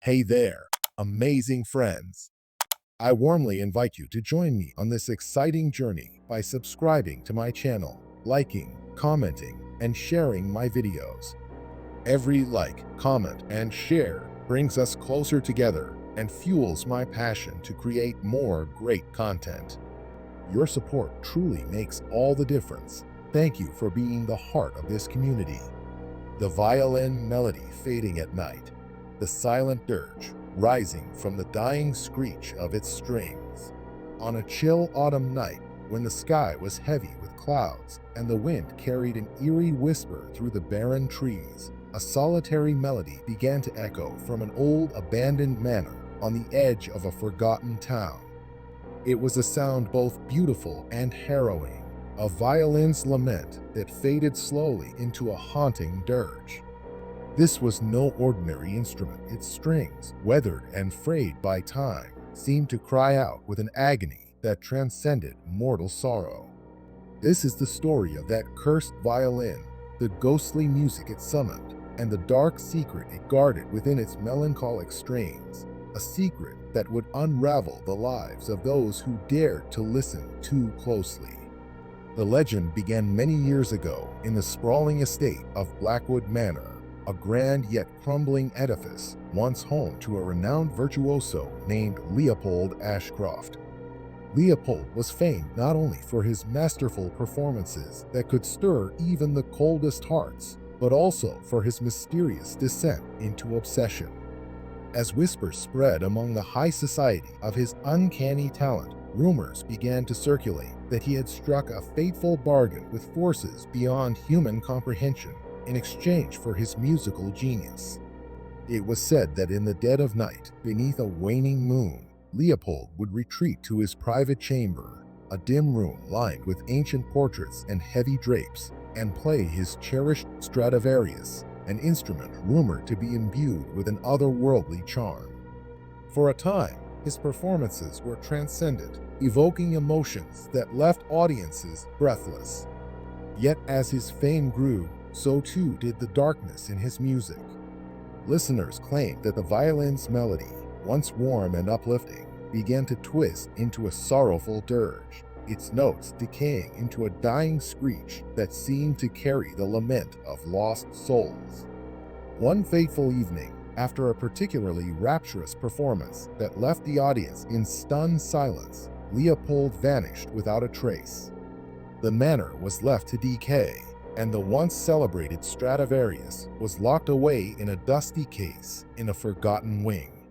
Hey there, amazing friends. I warmly invite you to join me on this exciting journey by subscribing to my channel, liking, commenting, and sharing my videos. Every like, comment, and share brings us closer together and fuels my passion to create more great content. Your support truly makes all the difference. Thank you for being the heart of this community. The violin melody fading at night, the silent dirge rising from the dying screech of its strings. On a chill autumn night, when the sky was heavy with clouds and the wind carried an eerie whisper through the barren trees, a solitary melody began to echo from an old abandoned manor on the edge of a forgotten town. It was a sound both beautiful and harrowing, a violin's lament that faded slowly into a haunting dirge. This was no ordinary instrument. Its strings, weathered and frayed by time, seemed to cry out with an agony that transcended mortal sorrow. This is the story of that cursed violin, the ghostly music it summoned, and the dark secret it guarded within its melancholic strains, a secret that would unravel the lives of those who dared to listen too closely. The legend began many years ago in the sprawling estate of Blackwood Manor, a grand yet crumbling edifice once home to a renowned virtuoso named Leopold Ashcroft. Leopold was famed not only for his masterful performances that could stir even the coldest hearts, but also for his mysterious descent into obsession. As whispers spread among the high society of his uncanny talent, rumors began to circulate that he had struck a fateful bargain with forces beyond human comprehension in exchange for his musical genius. It was said that in the dead of night, beneath a waning moon, Leopold would retreat to his private chamber, a dim room lined with ancient portraits and heavy drapes, and play his cherished Stradivarius, an instrument rumored to be imbued with an otherworldly charm. For a time, his performances were transcendent, evoking emotions that left audiences breathless. Yet as his fame grew, so too did the darkness in his music. Listeners claimed that the violin's melody, once warm and uplifting, began to twist into a sorrowful dirge, its notes decaying into a dying screech that seemed to carry the lament of lost souls. One fateful evening, after a particularly rapturous performance that left the audience in stunned silence, Leopold vanished without a trace. The manor was left to decay, and the once celebrated Stradivarius was locked away in a dusty case in a forgotten wing.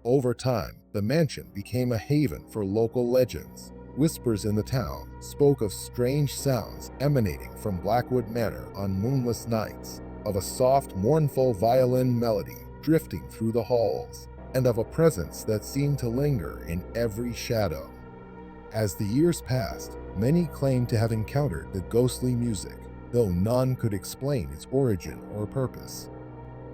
Over time, the mansion became a haven for local legends. Whispers in the town spoke of strange sounds emanating from Blackwood Manor on moonless nights, of a soft, mournful violin melody drifting through the halls, and of a presence that seemed to linger in every shadow. As the years passed, many claimed to have encountered the ghostly music, though none could explain its origin or purpose.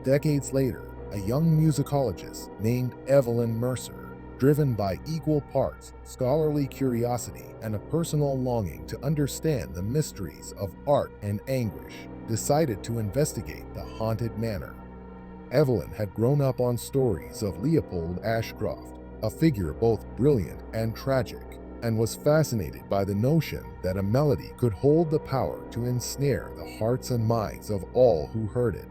Decades later, a young musicologist named Evelyn Mercer, driven by equal parts scholarly curiosity and a personal longing to understand the mysteries of art and anguish, decided to investigate the haunted manor. Evelyn had grown up on stories of Leopold Ashcroft, a figure both brilliant and tragic, and was fascinated by the notion that a melody could hold the power to ensnare the hearts and minds of all who heard it.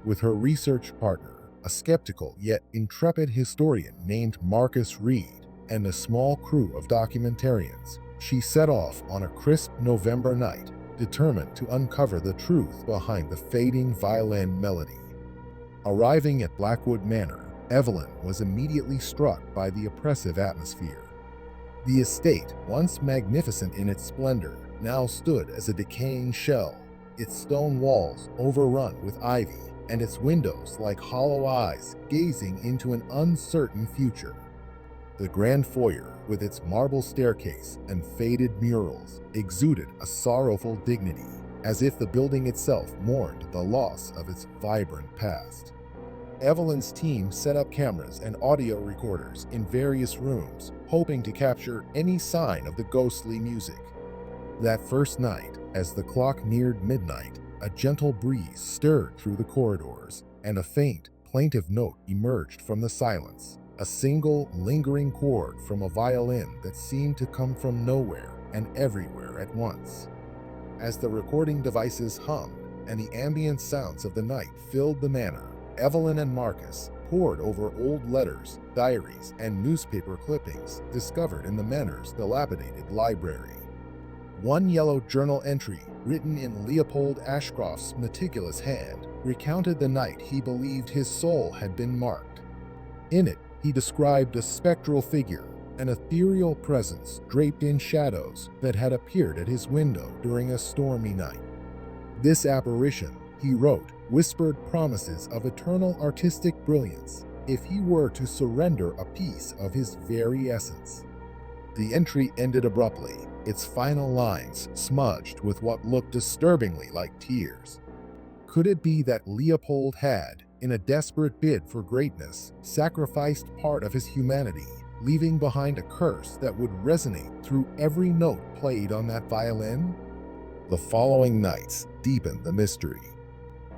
With her research partner, a skeptical yet intrepid historian named Marcus Reed, and a small crew of documentarians, she set off on a crisp November night, determined to uncover the truth behind the fading violin melody. Arriving at Blackwood Manor, Evelyn was immediately struck by the oppressive atmosphere. The estate, once magnificent in its splendor, now stood as a decaying shell, its stone walls overrun with ivy, and its windows like hollow eyes gazing into an uncertain future. The grand foyer, with its marble staircase and faded murals, exuded a sorrowful dignity, as if the building itself mourned the loss of its vibrant past. Evelyn's team set up cameras and audio recorders in various rooms, hoping to capture any sign of the ghostly music. That first night, as the clock neared midnight, a gentle breeze stirred through the corridors, and a faint, plaintive note emerged from the silence, a single, lingering chord from a violin that seemed to come from nowhere and everywhere at once. As the recording devices hummed and the ambient sounds of the night filled the manor, Evelyn and Marcus pored over old letters, diaries, and newspaper clippings discovered in the manor's dilapidated library. One yellow journal entry, written in Leopold Ashcroft's meticulous hand, recounted the night he believed his soul had been marked. In it, he described a spectral figure, an ethereal presence draped in shadows that had appeared at his window during a stormy night. This apparition, he wrote, whispered promises of eternal artistic brilliance if he were to surrender a piece of his very essence. The entry ended abruptly, its final lines smudged with what looked disturbingly like tears. Could it be that Leopold had, in a desperate bid for greatness, sacrificed part of his humanity, leaving behind a curse that would resonate through every note played on that violin? The following nights deepened the mystery.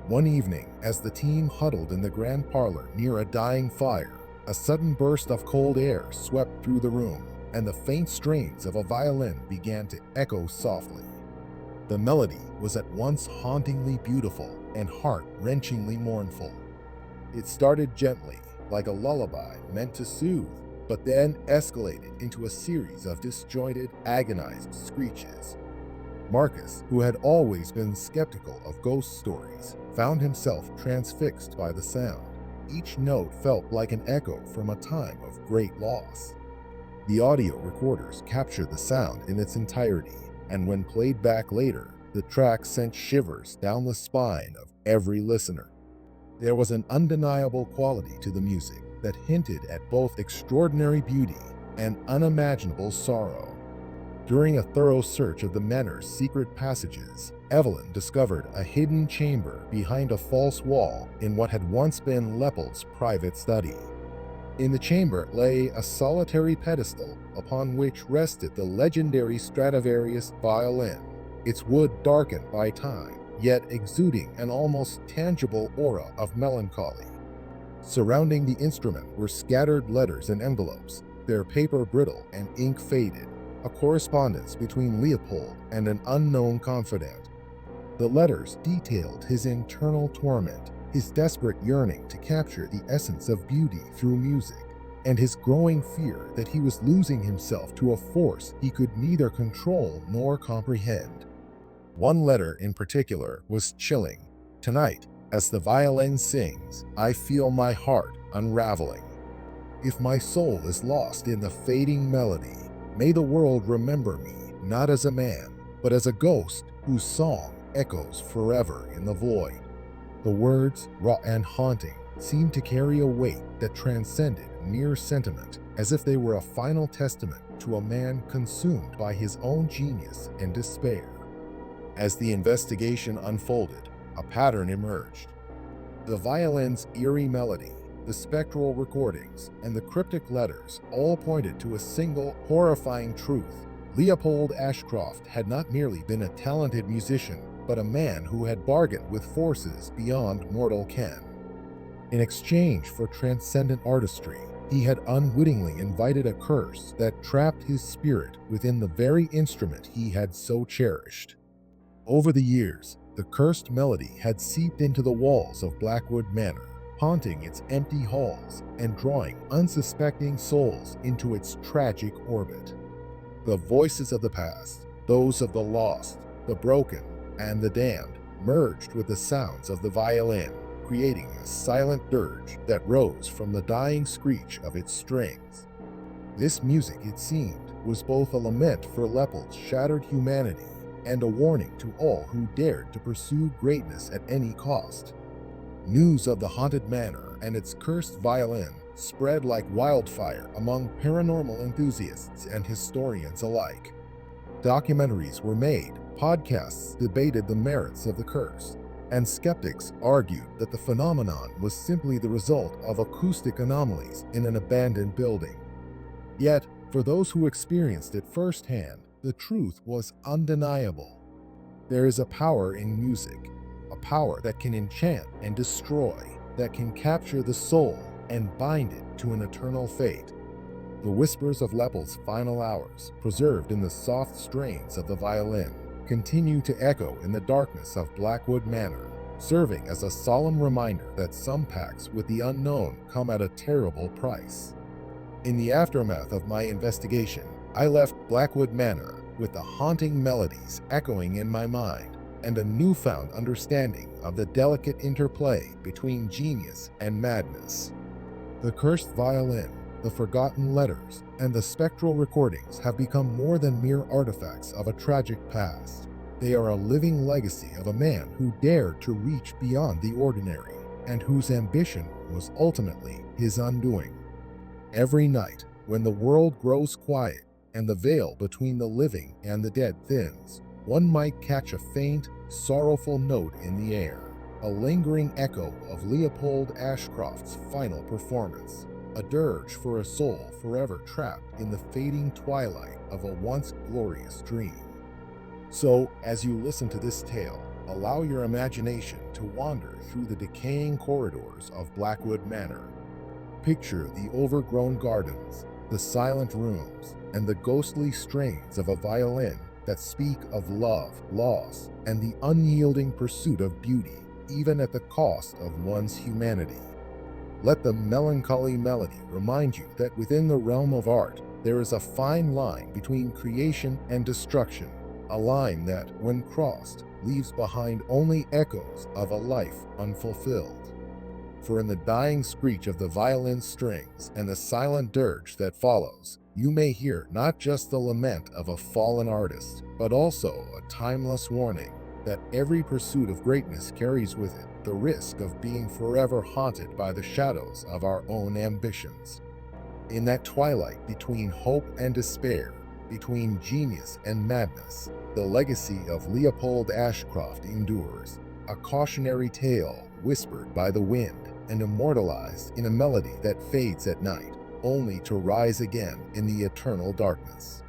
One evening, as the team huddled in the grand parlor near a dying fire, a sudden burst of cold air swept through the room, and the faint strains of a violin began to echo softly. The melody was at once hauntingly beautiful and heart-wrenchingly mournful. It started gently, like a lullaby meant to soothe, but then escalated into a series of disjointed, agonized screeches. Marcus, who had always been skeptical of ghost stories, found himself transfixed by the sound. Each note felt like an echo from a time of great loss. The audio recorders captured the sound in its entirety, and when played back later, the track sent shivers down the spine of every listener. There was an undeniable quality to the music that hinted at both extraordinary beauty and unimaginable sorrow. During a thorough search of the manor's secret passages, Evelyn discovered a hidden chamber behind a false wall in what had once been Leopold's private study. In the chamber lay a solitary pedestal upon which rested the legendary Stradivarius violin, its wood darkened by time, yet exuding an almost tangible aura of melancholy. Surrounding the instrument were scattered letters and envelopes, their paper brittle and ink faded, a correspondence between Leopold and an unknown confidant. The letters detailed his internal torment, his desperate yearning to capture the essence of beauty through music, and his growing fear that he was losing himself to a force he could neither control nor comprehend. One letter in particular was chilling. Tonight, as the violin sings, I feel my heart unraveling. If my soul is lost in the fading melody, may the world remember me not as a man, but as a ghost whose song echoes forever in the void. The words, raw and haunting, seemed to carry a weight that transcended mere sentiment, as if they were a final testament to a man consumed by his own genius and despair. As the investigation unfolded, a pattern emerged. The violin's eerie melody, the spectral recordings, and the cryptic letters all pointed to a single, horrifying truth. Leopold Ashcroft had not merely been a talented musician, but a man who had bargained with forces beyond mortal ken. In exchange for transcendent artistry, he had unwittingly invited a curse that trapped his spirit within the very instrument he had so cherished. Over the years, the cursed melody had seeped into the walls of Blackwood Manor, haunting its empty halls and drawing unsuspecting souls into its tragic orbit. The voices of the past, those of the lost, the broken, and the damned, merged with the sounds of the violin, creating a silent dirge that rose from the dying screech of its strings. This music, it seemed, was both a lament for Leopold's shattered humanity and a warning to all who dared to pursue greatness at any cost. News of the haunted manor and its cursed violin spread like wildfire among paranormal enthusiasts and historians alike. Documentaries were made, podcasts debated the merits of the curse, and skeptics argued that the phenomenon was simply the result of acoustic anomalies in an abandoned building. Yet, for those who experienced it firsthand, the truth was undeniable. There is a power in music, a power that can enchant and destroy, that can capture the soul and bind it to an eternal fate. The whispers of Leopold's final hours, preserved in the soft strains of the violin, continue to echo in the darkness of Blackwood Manor, serving as a solemn reminder that some pacts with the unknown come at a terrible price. In the aftermath of my investigation, I left Blackwood Manor with the haunting melodies echoing in my mind and a newfound understanding of the delicate interplay between genius and madness. The cursed violin, the forgotten letters, and the spectral recordings have become more than mere artifacts of a tragic past. They are a living legacy of a man who dared to reach beyond the ordinary and whose ambition was ultimately his undoing. Every night, when the world grows quiet and the veil between the living and the dead thins, one might catch a faint, sorrowful note in the air, a lingering echo of Leopold Ashcroft's final performance, a dirge for a soul forever trapped in the fading twilight of a once glorious dream. So, as you listen to this tale, allow your imagination to wander through the decaying corridors of Blackwood Manor. Picture the overgrown gardens, the silent rooms, and the ghostly strains of a violin that speak of love, loss, and the unyielding pursuit of beauty, even at the cost of one's humanity. Let the melancholy melody remind you that within the realm of art, there is a fine line between creation and destruction, a line that, when crossed, leaves behind only echoes of a life unfulfilled. For in the dying screech of the violin strings and the silent dirge that follows, you may hear not just the lament of a fallen artist, but also a timeless warning that every pursuit of greatness carries with it the risk of being forever haunted by the shadows of our own ambitions. In that twilight between hope and despair, between genius and madness, the legacy of Leopold Ashcroft endures, a cautionary tale whispered by the wind and immortalized in a melody that fades at night, only to rise again in the eternal darkness.